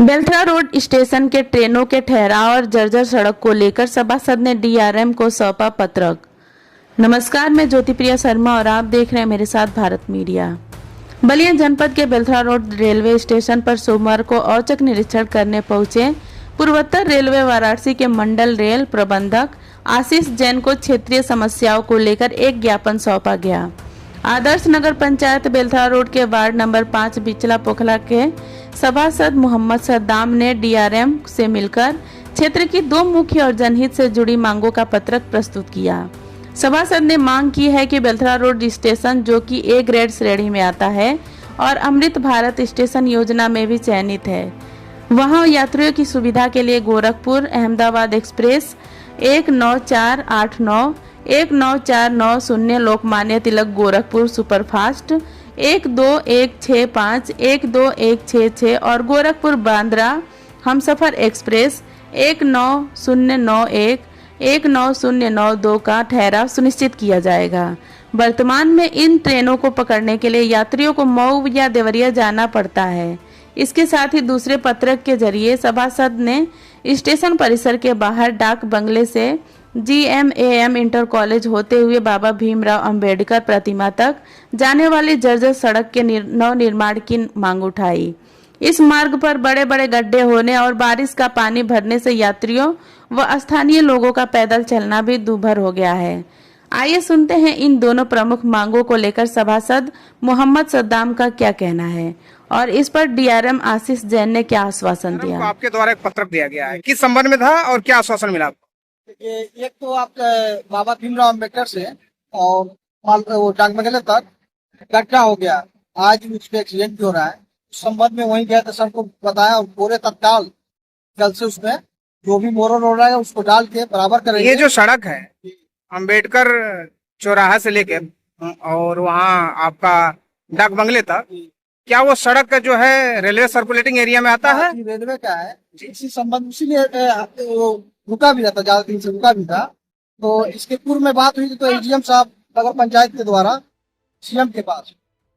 Belthara road station के ट्रेनों के ठहराव और जर्जर सड़क को लेकर सभासद ने डीआरएम को सौंपा पत्रक। नमस्कार, मैं ज्योतिप्रिया शर्मा और आप देख रहे हैं मेरे साथ भारत मीडिया। बलिया जनपद के बेलथरा रोड रेलवे स्टेशन पर सोमवार को औचक निरीक्षण करने पहुंचे पूर्वोत्तर रेलवे वाराणसी के मंडल रेल प्रबंधक आशीष जैन को क्षेत्रीय समस्याओं को लेकर एक ज्ञापन सौंपा गया। आदर्श नगर पंचायत बेलथरा रोड के वार्ड नंबर 5 बिचला पोखला के सभासद मोहम्मद सद्दाम ने डीआरएम से मिलकर क्षेत्र की 2 मुख्य और जनहित से जुड़ी मांगों का पत्रक प्रस्तुत किया। सभासद ने मांग की है कि बेलथरा रोड स्टेशन, जो कि ए ग्रेड श्रेणी में आता है और अमृत भारत स्टेशन योजना में भी चयनित है, वहां यात्रियों की सुविधा के लिए गोरखपुर अहमदाबाद एक्सप्रेस 19489, 19490 लोकमान्य तिलक गोरखपुर सुपरफास्ट 12165, 12166 और गोरखपुर बांद्रा हमसफर एक्सप्रेस 19091, 19092 का ठहराव सुनिश्चित किया जाएगा। वर्तमान में इन ट्रेनों को पकड़ने के लिए यात्रियों को मऊ या देवरिया जाना पड़ता है। इसके साथ ही दूसरे पत्रक के जरिए सभासद ने स्टेशन परिसर के बाहर डाक बंगले से GMAM इंटर कॉलेज होते हुए बाबा भीमराव अंबेडकर प्रतिमा तक जाने वाली जर्जर सड़क के नवनिर्माण की मांग उठाई। इस मार्ग पर बड़े बड़े गड्ढे होने और बारिश का पानी भरने से यात्रियों व स्थानीय लोगों का पैदल चलना भी दूभर हो गया है। आइए सुनते हैं इन दोनों प्रमुख मांगों को लेकर सभासद मोहम्मद सद्दाम का क्या कहना है और इस पर डीआरएम आशीष जैन ने क्या आश्वासन दिया। आपके द्वारा एक पत्रक दिया गया है, किस संबंध में था और क्या आश्वासन मिला आपको? एक तो आप बाबा भीमराव अम्बेडकर से और वो डाकबंगले तक गड्ढा हो गया, आज उस पे एक्सीडेंट भी हो रहा है। उस संबंध में वहीं गया तो सर को बताया और पूरे तत्काल कल से उसमें जो भी मोरल हो रहा है उसको डाल के बराबर करेंगे। ये जो सड़क है अंबेडकर चौराहा से लेके और वहाँ आपका डाक बंगले तक, क्या वो सड़क जो है रेलवे सर्कुलेटिंग एरिया में आता है? रेलवे का है, इसी संबंध इसीलिए रुका भी था, ज्यादा दिन से रुका भी था। तो इसके पूर्व में बात हुई थी तो एजीएम साहब नगर पंचायत के द्वारा सीएम के पास,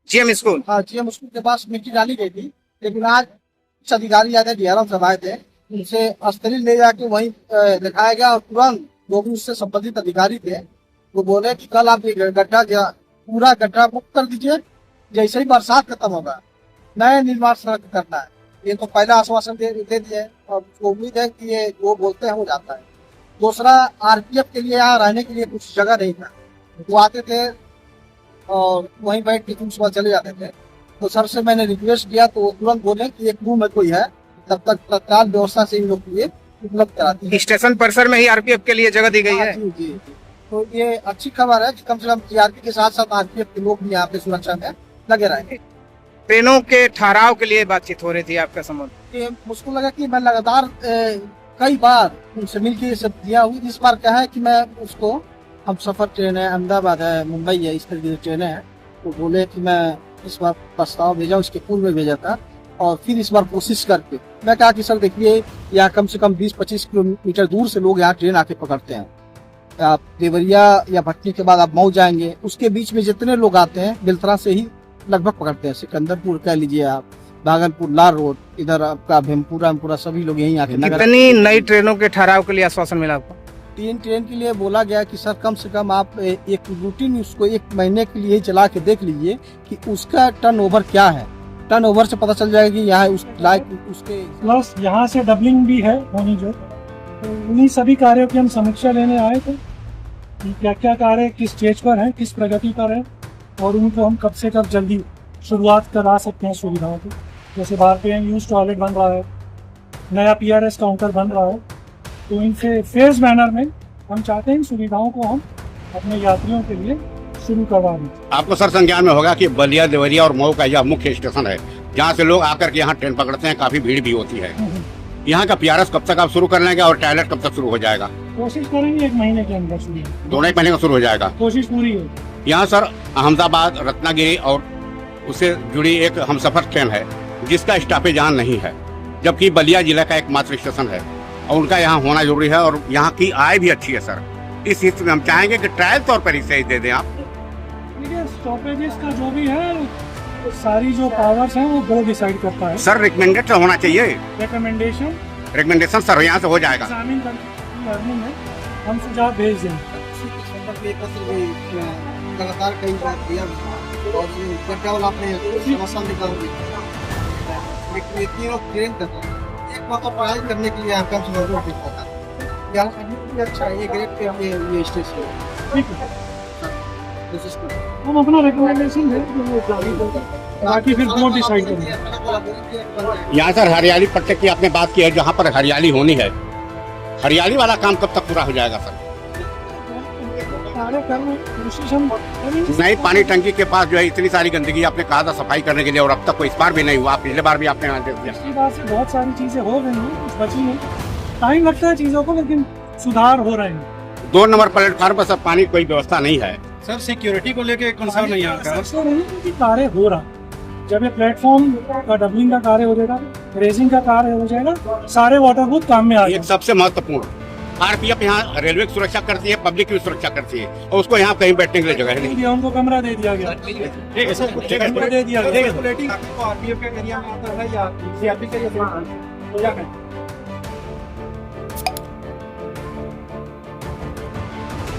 GM स्कूल, हाँ GM स्कूल के पास मिट्टी डाली गई थी। लेकिन आज कुछ अधिकारी आए थे, डीआरएम साहब आए थे, उनसे स्थलीय ले जाके वहीं दिखाया गया और तुरंत जो भी उससे संबंधित अधिकारी थे वो बोले कि कल आप ये गड्ढा पूरा गड्ढा मुक्त कर दीजिए, जैसे ही बरसात खत्म होगा नए निर्माण सड़क करना है। ये तो पहला आश्वासन दे दिए और उम्मीद है कि ये जो बोलते हैं वो जाता है। दूसरा, आरपीएफ के लिए यहाँ रहने के लिए कुछ जगह नहीं था, वो आते थे और वहीं बैठ के सुबह चले जाते थे। तो सर से मैंने रिक्वेस्ट किया तो वो तुरंत बोले कि एक रूम में कोई है, तब तक तत्काल व्यवस्था से इन लोग के लिए उपलब्ध कराती है। स्टेशन परिसर में ही आरपीएफ के लिए जगह दी गई है। जी जी जी, तो ये अच्छी खबर है कि कम से कम जीआरपी के साथ साथ आरपीएफ के लोग भी यहाँ पे सुरक्षा में लगे रहेंगे। ट्रेनों के ठहराव के लिए बातचीत हो रही थी आपका संबंध? मुझको लगा कि मैं लगातार कई बार उनसे मिलकर ये सब दिया हुई। इस बार क्या है कि मैं उसको, हम सफर ट्रेन है, अहमदाबाद है, मुंबई है, इस तरीके की ट्रेनें हैं, तो बोले कि मैं इस बार प्रस्ताव भेजा, उसके पूर्व में भेजा था और फिर इस बार कोशिश करके मैं कहा कि सर देखिए यहाँ कम से कम 20-25 किलोमीटर दूर से लोग यहाँ ट्रेन आके पकड़ते हैं। आप देवरिया या भटनी के बाद आप मऊ जाएंगे, उसके बीच में जितने लोग आते हैं बेलथरा से ही लगभग पकड़ते हैं। सिकंदरपुर कह लीजिए आप, भागलपुर लाल रोड, इधर आपका भेमपुरा सभी लोग यहीं आके। कितनी नई ट्रेनों के ठहराव के लिए आश्वासन मिला आपको? 3 ट्रेन के लिए बोला गया कि सर कम से कम आप एक रूटीन उसको 1 महीने के लिए चला के देख लीजिए कि उसका टर्नओवर क्या है। टर्नओवर से पता चल जाएगा कि यहाँ उस लाइक उसके प्लस यहाँ से डबलिंग भी है होनी जो, तो उन्हीं सभी कार्यों की हम समीक्षा लेने आए थे कि क्या क्या कार्य किस स्टेज पर हैं, किस प्रगति पर है और उनको हम कब से कब जल्दी शुरुआत करा सकते हैं सुविधाओं की। जैसे बाहर पे यूज टॉयलेट बन रहा है, नया PRS काउंटर बन रहा है, तो इनसे फेज मैनर में हम चाहते हैं इन सुविधाओं को हम अपने यात्रियों के लिए शुरू करवा दें। आपको सर संज्ञान में होगा कि बलिया, देवरिया और मऊ का यह मुख्य स्टेशन है जहाँ से लोग आकर के यहाँ ट्रेन पकड़ते हैं, काफी भीड़ भी होती है। यहाँ का PRS कब तक आप शुरू कर लेंगे और टॉयलेट कब तक शुरू हो जाएगा? कोशिश करेंगे 1 महीने के अंदर शुरू, दोनों 1 महीने का शुरू हो जाएगा, कोशिश पूरी है। यहाँ सर अहमदाबाद, रत्नागिरी और उससे जुड़ी एक हमसफर ट्रेन है जिसका स्टॉपेज यहाँ नहीं है, जबकि बलिया जिला का एकमात्र स्टेशन है और उनका यहाँ होना जरूरी है और यहाँ की आय भी अच्छी है सर। इस हिस्से में हम चाहेंगे कि ट्रायल तौर पर इसे दे दें आप। स्टॉपेजेस का जो भी है सारी जो पावर्स हैं वो बोर्ड डिसाइड करता है। सर रिकमेंडेड होना चाहिए, रिकमेंडेशन रिकमेंडेशन सर यहाँ से हो जाएगा। एग्जामिन करने में हम सुझाव भेज देंगे। इसी के संदर्भ में एक पत्र भी लगातार कई बार दिया और केवल आपने समस्या निकाल दी, लेकिन ये तीनों ट्रेन कर रहे हैं। एक बात पढ़ाई करने के लिए आपका सुझाव देता था यार अभी अच्छा ये ग्रेड पे ये स्टेशन ठीक है, कोशिश करें। हम अपना रिकमेंडेशन दें, वो जारी होगा, बाकी फिर बोर्ड डिसाइड करेंगे। यहाँ सर हरियाली पट्टे की आपने बात की है, जहाँ पर हरियाली होनी है, हरियाली वाला काम कब तक पूरा हो जाएगा सर? कार्य करने की कोशिश हम करेंगे। नहीं, पानी टंकी के पास जो है इतनी सारी गंदगी आपने कहा था सफाई करने के लिए, और अब तक कोई इस बार भी नहीं हुआ। पिछले बार भी आपने यहाँ दे दिया। पिछली बार से बहुत सारी चीजें हो गई हैं, कुछ बची हैं, टाइम लगता है चीजों को, लेकिन सुधार हो रहे हैं। 2 नंबर प्लेटफार्म पर सर पानी कोई व्यवस्था नहीं है। सर सिक्योरिटी को लेके कंसर्न नहीं आता है। ऐसा नहीं है कि कार्य हो रहा, जब ये प्लेटफॉर्म का डबलिंग का कार्य हो जाएगा, रेजिंग का कार्य हो जाएगा, सारे वाटर बूथ काम में आ एक जाएंगे। सबसे महत्वपूर्ण आरपीएफ यहाँ रेलवे की सुरक्षा करती है, पब्लिक की सुरक्षा करती है, और उसको यहाँ कहीं बैठने के लिए जगह नहीं। उनको कमरा दे दिया गया, ठीक है सर, ठीक है। कमरा दे दिया गया। आरपीएफ के एरिया में आता है या सीआरपी के एरिया में?